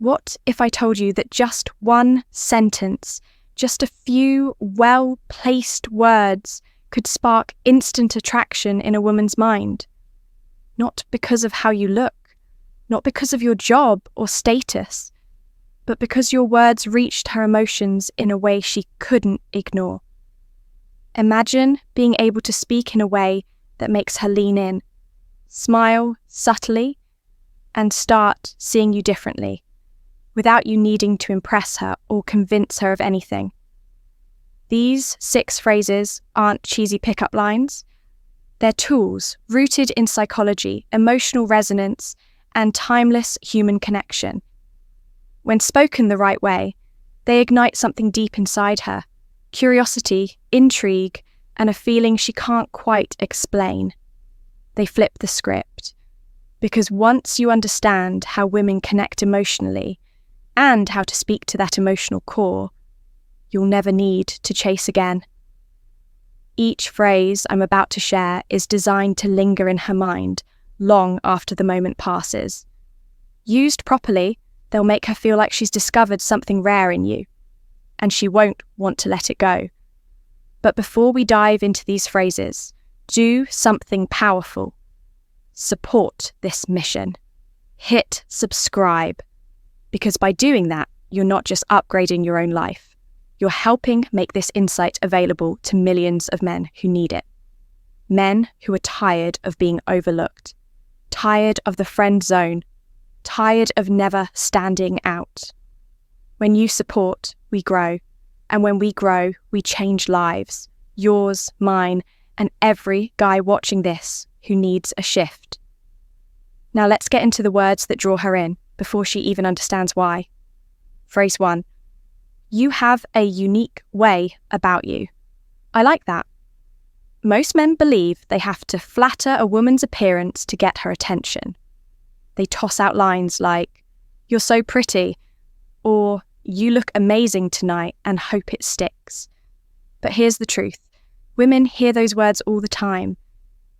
What if I told you that just one sentence, just a few well-placed words could spark instant attraction in a woman's mind? Not because of how you look, not because of your job or status, but because your words reached her emotions in a way she couldn't ignore. Imagine being able to speak in a way that makes her lean in, smile subtly, and start seeing you differently, without you needing to impress her or convince her of anything. These 6 phrases aren't cheesy pickup lines. They're tools rooted in psychology, emotional resonance, and timeless human connection. When spoken the right way, they ignite something deep inside her: curiosity, intrigue, and a feeling she can't quite explain. They flip the script. Because once you understand how women connect emotionally and how to speak to that emotional core, you'll never need to chase again. Each phrase I'm about to share is designed to linger in her mind long after the moment passes. Used properly, they'll make her feel like she's discovered something rare in you, and she won't want to let it go. But before we dive into these phrases, do something powerful. Support this mission. Hit subscribe, because by doing that, you're not just upgrading your own life. You're helping make this insight available to millions of men who need it. Men who are tired of being overlooked, tired of the friend zone, tired of never standing out. When you support, we grow. And when we grow, we change lives. Yours, mine, and every guy watching this who needs a shift. Now let's get into the words that draw her in before she even understands why. Phrase 1. You have a unique way about you. I like that. Most men believe they have to flatter a woman's appearance to get her attention. They toss out lines like, "You're so pretty," or "You look amazing tonight," and hope it sticks. But here's the truth. Women hear those words all the time.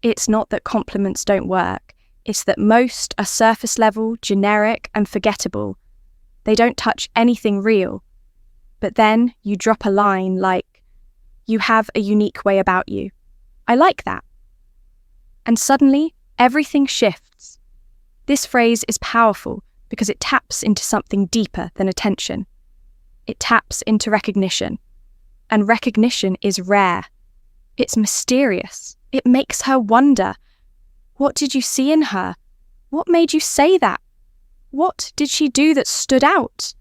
It's not that compliments don't work. It's that most are surface level, generic, and forgettable. They don't touch anything real. But then you drop a line like, "You have a unique way about you. I like that." And suddenly, everything shifts. This phrase is powerful because it taps into something deeper than attention. It taps into recognition. And recognition is rare. It's mysterious. It makes her wonder. What did you see in her? What made you say that? What did she do that stood out?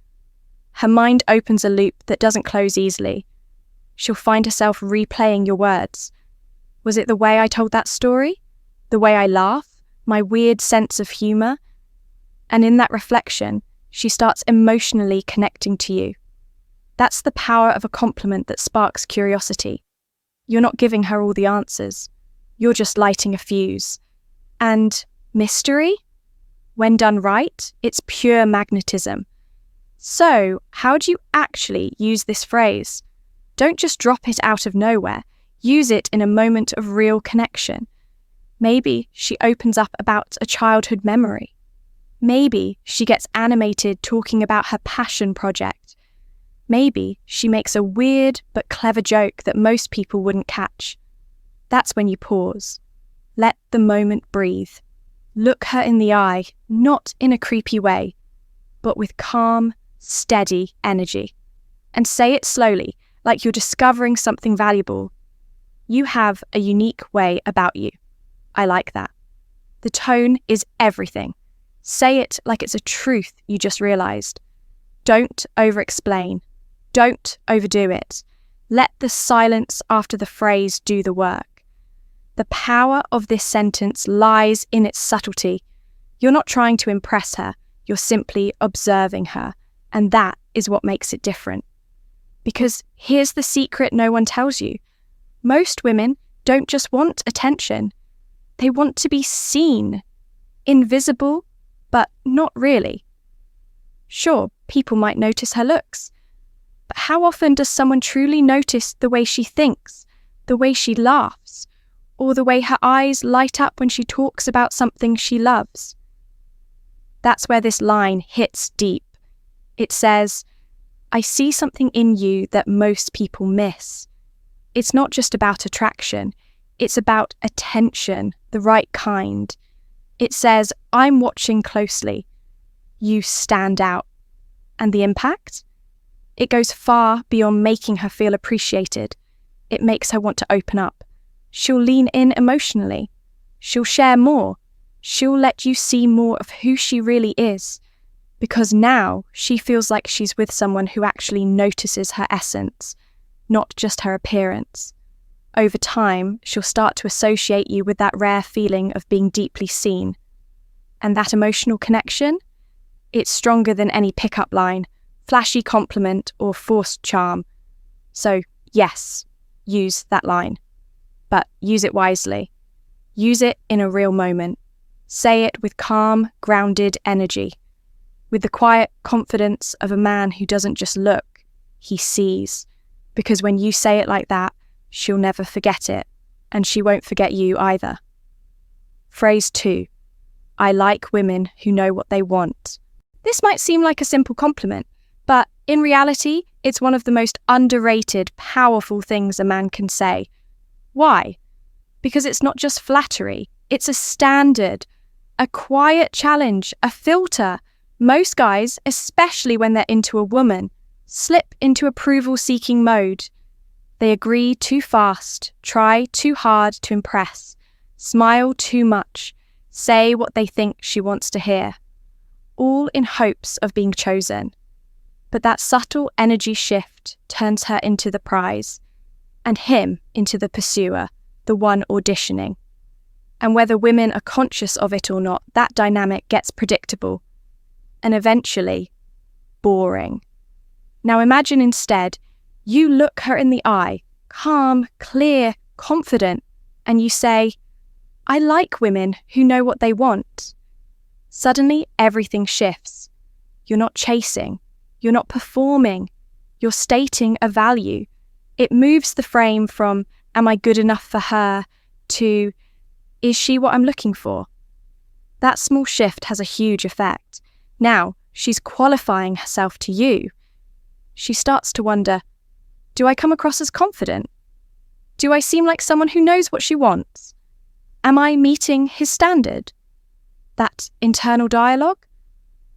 Her mind opens a loop that doesn't close easily. She'll find herself replaying your words. Was it the way I told that story? The way I laugh? My weird sense of humour? And in that reflection, she starts emotionally connecting to you. That's the power of a compliment that sparks curiosity. You're not giving her all the answers. You're just lighting a fuse. And mystery? When done right, it's pure magnetism. So, how do you actually use this phrase? Don't just drop it out of nowhere. Use it in a moment of real connection. Maybe she opens up about a childhood memory. Maybe she gets animated talking about her passion project. Maybe she makes a weird but clever joke that most people wouldn't catch. That's when you pause. Let the moment breathe. Look her in the eye, not in a creepy way, but with calm, steady energy. And say it slowly, like you're discovering something valuable. You have a unique way about you. I like that. The tone is everything. Say it like it's a truth you just realized. Don't over-explain. Don't overdo it. Let the silence after the phrase do the work. The power of this sentence lies in its subtlety. You're not trying to impress her. You're simply observing her. And that is what makes it different. Because here's the secret no one tells you. Most women don't just want attention. They want to be seen. Invisible, but not really. Sure, people might notice her looks. But how often does someone truly notice the way she thinks, the way she laughs, or the way her eyes light up when she talks about something she loves? That's where this line hits deep. It says, I see something in you that most people miss. It's not just about attraction, it's about attention, the right kind. It says, I'm watching closely. You stand out. And the impact? It goes far beyond making her feel appreciated. It makes her want to open up. She'll lean in emotionally. She'll share more. She'll let you see more of who she really is. Because now she feels like she's with someone who actually notices her essence, not just her appearance. Over time, she'll start to associate you with that rare feeling of being deeply seen. And that emotional connection? It's stronger than any pickup line, flashy compliment, or forced charm. So, yes, use that line. But use it wisely. Use it in a real moment. Say it with calm, grounded energy. With the quiet confidence of a man who doesn't just look, he sees. Because when you say it like that, she'll never forget it, and she won't forget you either. Phrase 2. I like women who know what they want. This might seem like a simple compliment, but in reality, it's one of the most underrated, powerful things a man can say. Why? Because it's not just flattery, it's a standard, a quiet challenge, a filter. Most guys, especially when they're into a woman, slip into approval-seeking mode. They agree too fast, try too hard to impress, smile too much, say what they think she wants to hear, all in hopes of being chosen. But that subtle energy shift turns her into the prize, and him into the pursuer, the one auditioning. And whether women are conscious of it or not, that dynamic gets predictable, and eventually, boring. Now imagine instead, you look her in the eye, calm, clear, confident, and you say, I like women who know what they want. Suddenly, everything shifts. You're not chasing. You're not performing. You're stating a value. It moves the frame from, am I good enough for her, to, is she what I'm looking for? That small shift has a huge effect. Now, she's qualifying herself to you. She starts to wonder, do I come across as confident? Do I seem like someone who knows what she wants? Am I meeting his standard? That internal dialogue?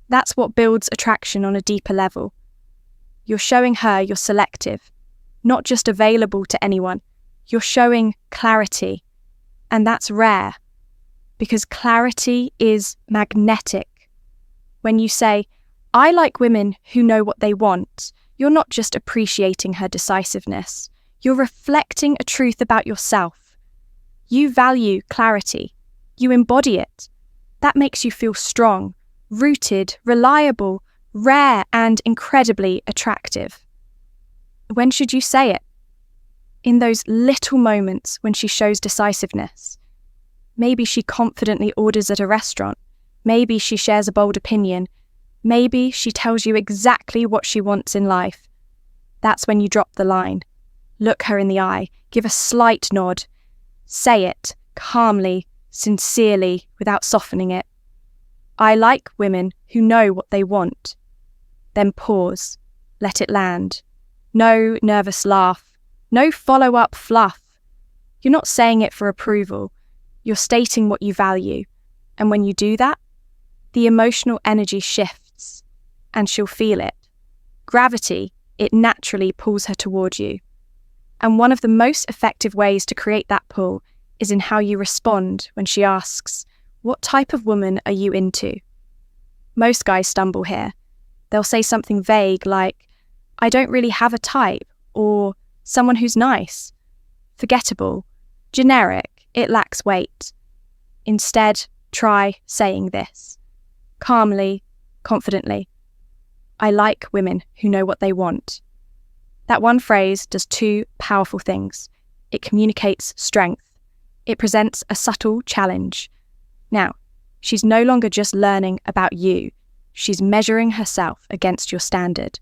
That's what builds attraction on a deeper level. You're showing her you're selective, not just available to anyone. You're showing clarity, and that's rare, because clarity is magnetic. When you say, I like women who know what they want, you're not just appreciating her decisiveness. You're reflecting a truth about yourself. You value clarity. You embody it. That makes you feel strong, rooted, reliable, rare, and incredibly attractive. When should you say it? In those little moments when she shows decisiveness. Maybe she confidently orders at a restaurant. Maybe she shares a bold opinion. Maybe she tells you exactly what she wants in life. That's when you drop the line. Look her in the eye. Give a slight nod. Say it calmly, sincerely, without softening it. I like women who know what they want. Then pause. Let it land. No nervous laugh. No follow-up fluff. You're not saying it for approval. You're stating what you value. And when you do that, the emotional energy shifts, and she'll feel it. Gravity, it naturally pulls her toward you. And one of the most effective ways to create that pull is in how you respond when she asks, what type of woman are you into? Most guys stumble here. They'll say something vague like, I don't really have a type, or someone who's nice. Forgettable, generic, it lacks weight. Instead, try saying this. Calmly, confidently. I like women who know what they want. That one phrase does two powerful things. It communicates strength. It presents a subtle challenge. Now, she's no longer just learning about you. She's measuring herself against your standard.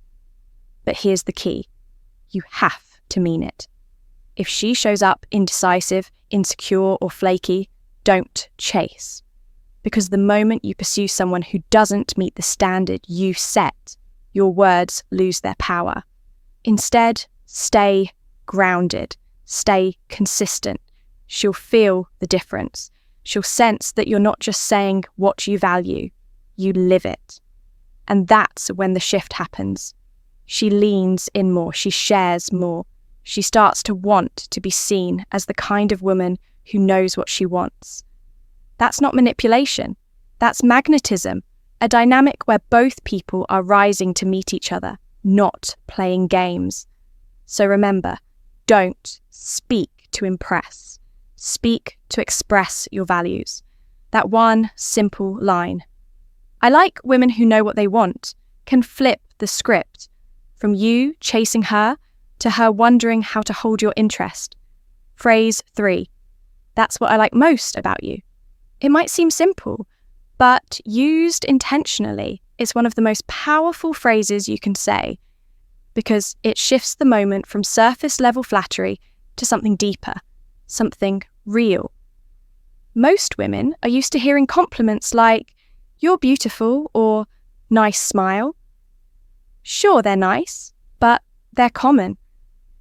But here's the key. You have to mean it. If she shows up indecisive, insecure, or flaky, don't chase. Because the moment you pursue someone who doesn't meet the standard you set, your words lose their power. Instead, stay grounded, stay consistent. She'll feel the difference. She'll sense that you're not just saying what you value, you live it. And that's when the shift happens. She leans in more, she shares more. She starts to want to be seen as the kind of woman who knows what she wants. That's not manipulation. That's magnetism, a dynamic where both people are rising to meet each other, not playing games. So remember, don't speak to impress. Speak to express your values. That one simple line. I like women who know what they want, can flip the script from you chasing her to her wondering how to hold your interest. Phrase 3. That's what I like most about you. It might seem simple, but used intentionally, it's one of the most powerful phrases you can say because it shifts the moment from surface level flattery to something deeper, something real. Most women are used to hearing compliments like, "You're beautiful," or "nice smile." Sure, they're nice, but they're common.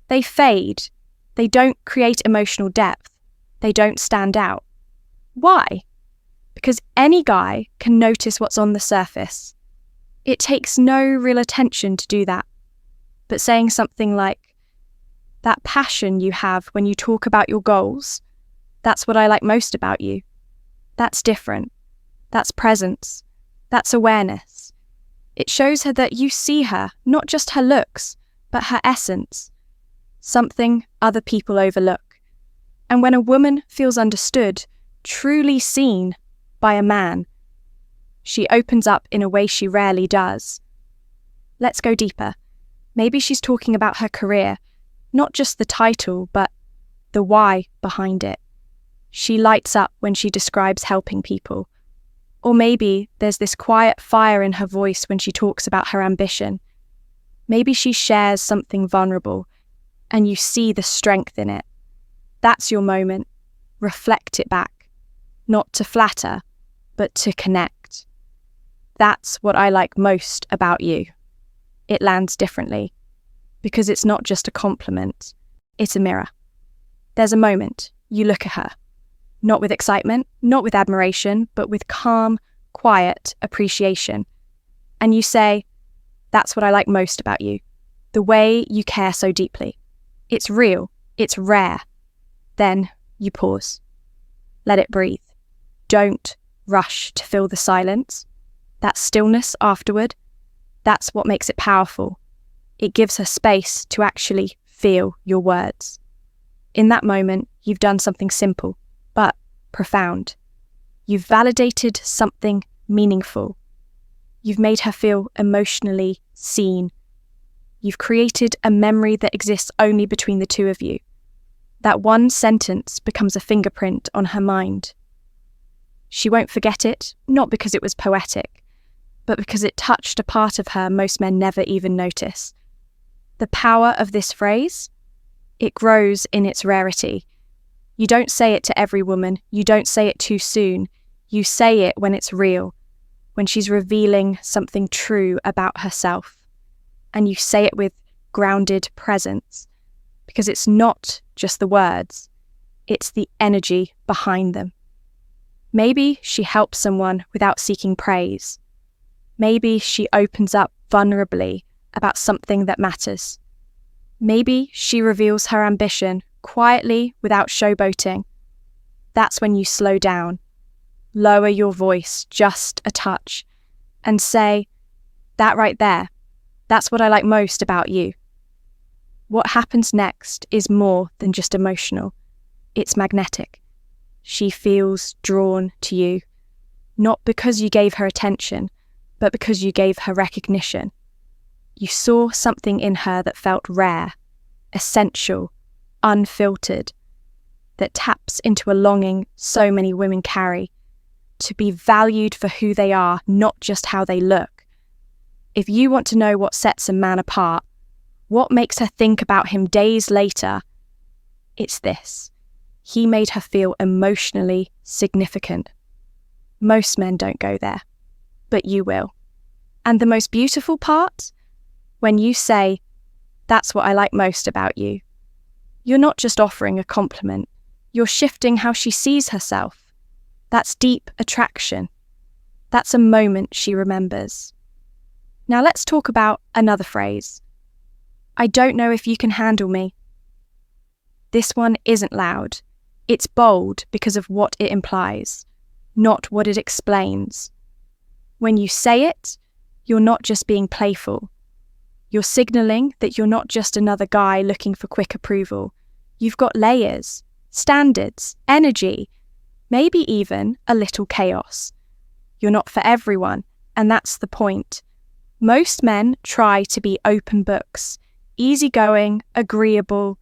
They fade. They don't create emotional depth. They don't stand out. Why? Because any guy can notice what's on the surface. It takes no real attention to do that. But saying something like, "That passion you have when you talk about your goals, that's what I like most about you." That's different. That's presence. That's awareness. It shows her that you see her, not just her looks, but her essence. Something other people overlook. And when a woman feels understood, truly seen by a man, she opens up in a way she rarely does. Let's go deeper. Maybe she's talking about her career, not just the title, but the why behind it. She lights up when she describes helping people. Or maybe there's this quiet fire in her voice when she talks about her ambition. Maybe she shares something vulnerable, and you see the strength in it. That's your moment. Reflect it back. Not to flatter, but to connect. That's what I like most about you. It lands differently, because it's not just a compliment, it's a mirror. There's a moment, you look at her, not with excitement, not with admiration, but with calm, quiet appreciation. And you say, "That's what I like most about you. The way you care so deeply. It's real, it's rare." Then you pause. Let it breathe. Don't rush to fill the silence. That stillness afterward, that's what makes it powerful. It gives her space to actually feel your words. In that moment, you've done something simple, but profound. You've validated something meaningful. You've made her feel emotionally seen. You've created a memory that exists only between the two of you. That one sentence becomes a fingerprint on her mind. She won't forget it, not because it was poetic, but because it touched a part of her most men never even notice. The power of this phrase, it grows in its rarity. You don't say it to every woman. You don't say it too soon. You say it when it's real, when she's revealing something true about herself. And you say it with grounded presence, because it's not just the words, it's the energy behind them. Maybe she helps someone without seeking praise. Maybe she opens up vulnerably about something that matters. Maybe she reveals her ambition quietly without showboating. That's when you slow down, lower your voice just a touch, and say, "That right there, that's what I like most about you." What happens next is more than just emotional. It's magnetic. She feels drawn to you, not because you gave her attention, but because you gave her recognition. You saw something in her that felt rare, essential, unfiltered, that taps into a longing so many women carry, to be valued for who they are, not just how they look. If you want to know what sets a man apart, what makes her think about him days later, it's this. He made her feel emotionally significant. Most men don't go there, but you will. And the most beautiful part? When you say, "That's what I like most about you," you're not just offering a compliment, you're shifting how she sees herself. That's deep attraction. That's a moment she remembers. Now let's talk about another phrase. "I don't know if you can handle me." This one isn't loud. It's bold because of what it implies, not what it explains. When you say it, you're not just being playful. You're signaling that you're not just another guy looking for quick approval. You've got layers, standards, energy, maybe even a little chaos. You're not for everyone, and that's the point. Most men try to be open books, easygoing, agreeable.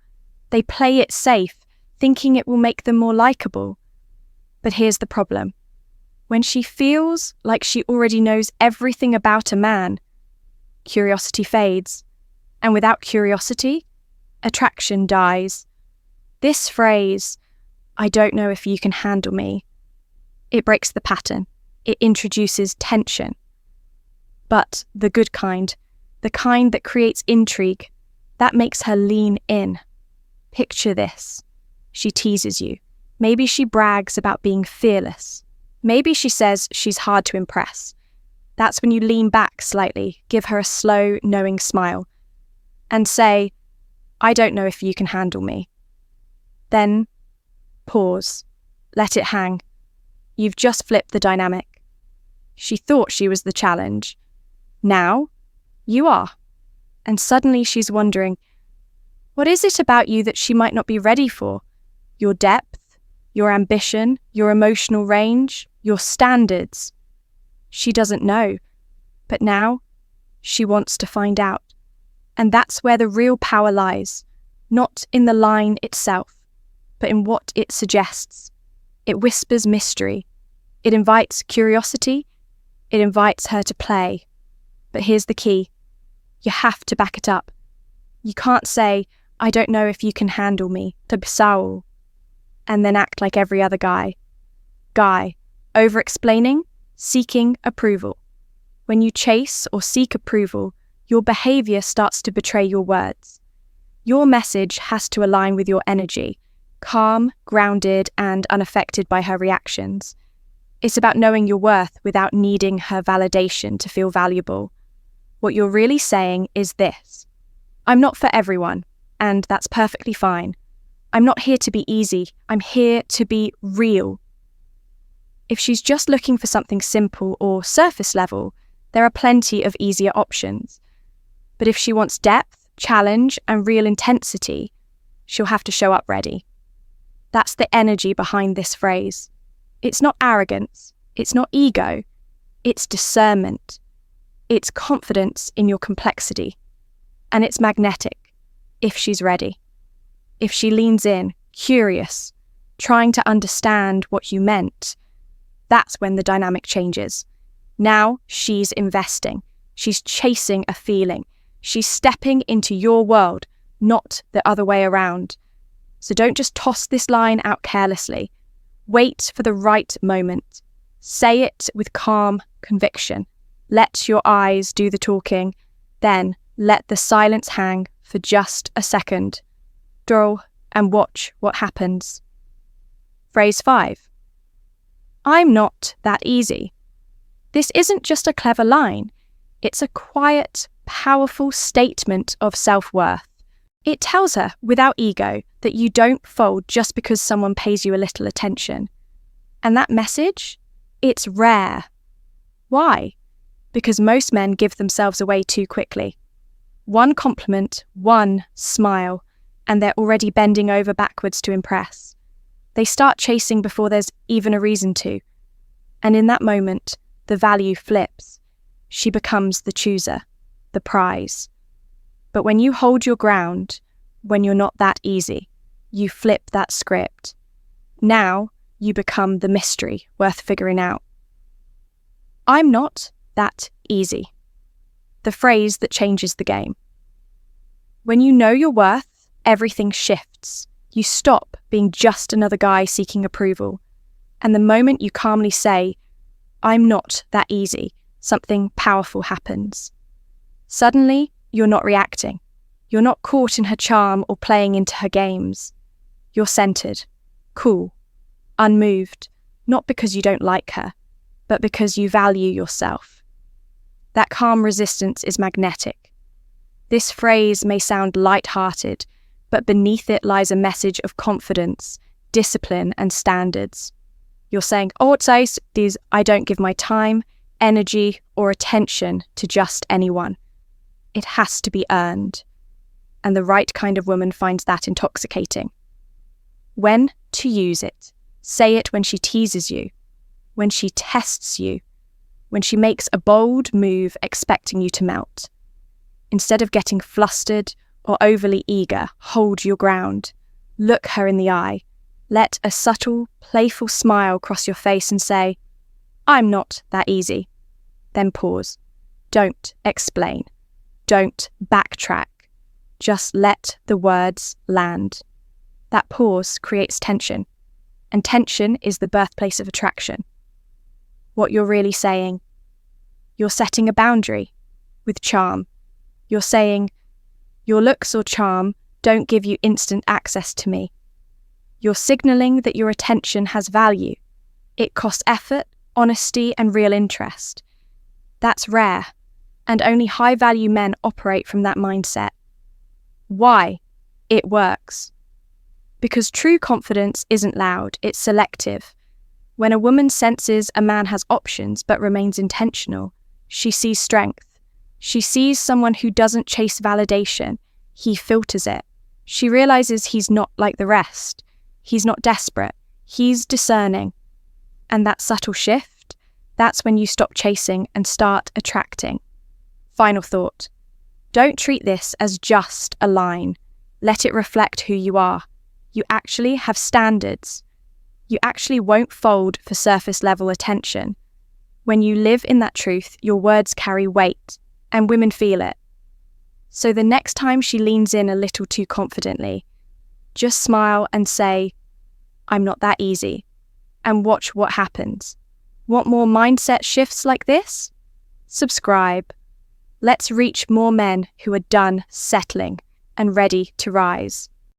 They play it safe, thinking it will make them more likable. But here's the problem. When she feels like she already knows everything about a man, curiosity fades. And without curiosity, attraction dies. This phrase, "I don't know if you can handle me," it breaks the pattern. It introduces tension. But the good kind, the kind that creates intrigue, that makes her lean in. Picture this. She teases you. Maybe she brags about being fearless. Maybe she says she's hard to impress. That's when you lean back slightly, give her a slow, knowing smile, and say, "I don't know if you can handle me." Then pause. Let it hang. You've just flipped the dynamic. She thought she was the challenge. Now, you are. And suddenly she's wondering, what is it about you that she might not be ready for? Your depth, your ambition, your emotional range, your standards. She doesn't know, but now she wants to find out. And that's where the real power lies, not in the line itself, but in what it suggests. It whispers mystery. It invites curiosity. It invites her to play. But here's the key. You have to back it up. You can't say, "I don't know if you can handle me," to Saul, and then act like every other guy. Over-explaining, seeking approval. When you chase or seek approval, your behavior starts to betray your words. Your message has to align with your energy, calm, grounded, and unaffected by her reactions. It's about knowing your worth without needing her validation to feel valuable. What you're really saying is this: "I'm not for everyone, and that's perfectly fine. I'm not here to be easy. I'm here to be real." If she's just looking for something simple or surface level, there are plenty of easier options. But if she wants depth, challenge, and real intensity, she'll have to show up ready. That's the energy behind this phrase. It's not arrogance. It's not ego. It's discernment. It's confidence in your complexity. And it's magnetic, if she's ready. If she leans in, curious, trying to understand what you meant, that's when the dynamic changes. Now she's investing. She's chasing a feeling. She's stepping into your world, not the other way around. So don't just toss this line out carelessly. Wait for the right moment. Say it with calm conviction. Let your eyes do the talking. Then let the silence hang for just a second. Draw and watch what happens. Phrase 5. "I'm not that easy." This isn't just a clever line. It's a quiet, powerful statement of self-worth. It tells her, without ego, that you don't fold just because someone pays you a little attention. And that message, it's rare. Why? Because most men give themselves away too quickly. One compliment, one smile, and they're already bending over backwards to impress. They start chasing before there's even a reason to. And in that moment, the value flips. She becomes the chooser, the prize. But when you hold your ground, when you're not that easy, you flip that script. Now you become the mystery worth figuring out. I'm not that easy. The phrase that changes the game. When you know your worth, everything shifts. You stop being just another guy seeking approval. And the moment you calmly say, "I'm not that easy," something powerful happens. Suddenly, you're not reacting. You're not caught in her charm or playing into her games. You're centered, cool, unmoved, not because you don't like her, but because you value yourself. That calm resistance is magnetic. This phrase may sound light-hearted, but beneath it lies a message of confidence, discipline, and standards. You're saying, I don't give my time, energy, or attention to just anyone. It has to be earned. And the right kind of woman finds that intoxicating. When to use it. Say it when she teases you, when she tests you, when she makes a bold move expecting you to melt. Instead of getting flustered or overly eager, hold your ground. Look her in the eye. Let a subtle, playful smile cross your face and say, I'm not that easy. Then pause. Don't explain. Don't backtrack. Just let the words land. That pause creates tension, and tension is the birthplace of attraction. What you're really saying, you're setting a boundary with charm. You're saying, your looks or charm don't give you instant access to me. You're signaling that your attention has value. It costs effort, honesty, and real interest. That's rare, and only high-value men operate from that mindset. Why? It works. Because true confidence isn't loud, it's selective. When a woman senses a man has options but remains intentional, she sees strength. She sees someone who doesn't chase validation. He filters it. She realizes he's not like the rest. He's not desperate. He's discerning. And that subtle shift, that's when you stop chasing and start attracting. Final thought. Don't treat this as just a line. Let it reflect who you are. You actually have standards. You actually won't fold for surface-level attention. When you live in that truth, your words carry weight, and women feel it. So the next time she leans in a little too confidently, just smile and say, I'm not that easy, and watch what happens. Want more mindset shifts like this? Subscribe. Let's reach more men who are done settling and ready to rise.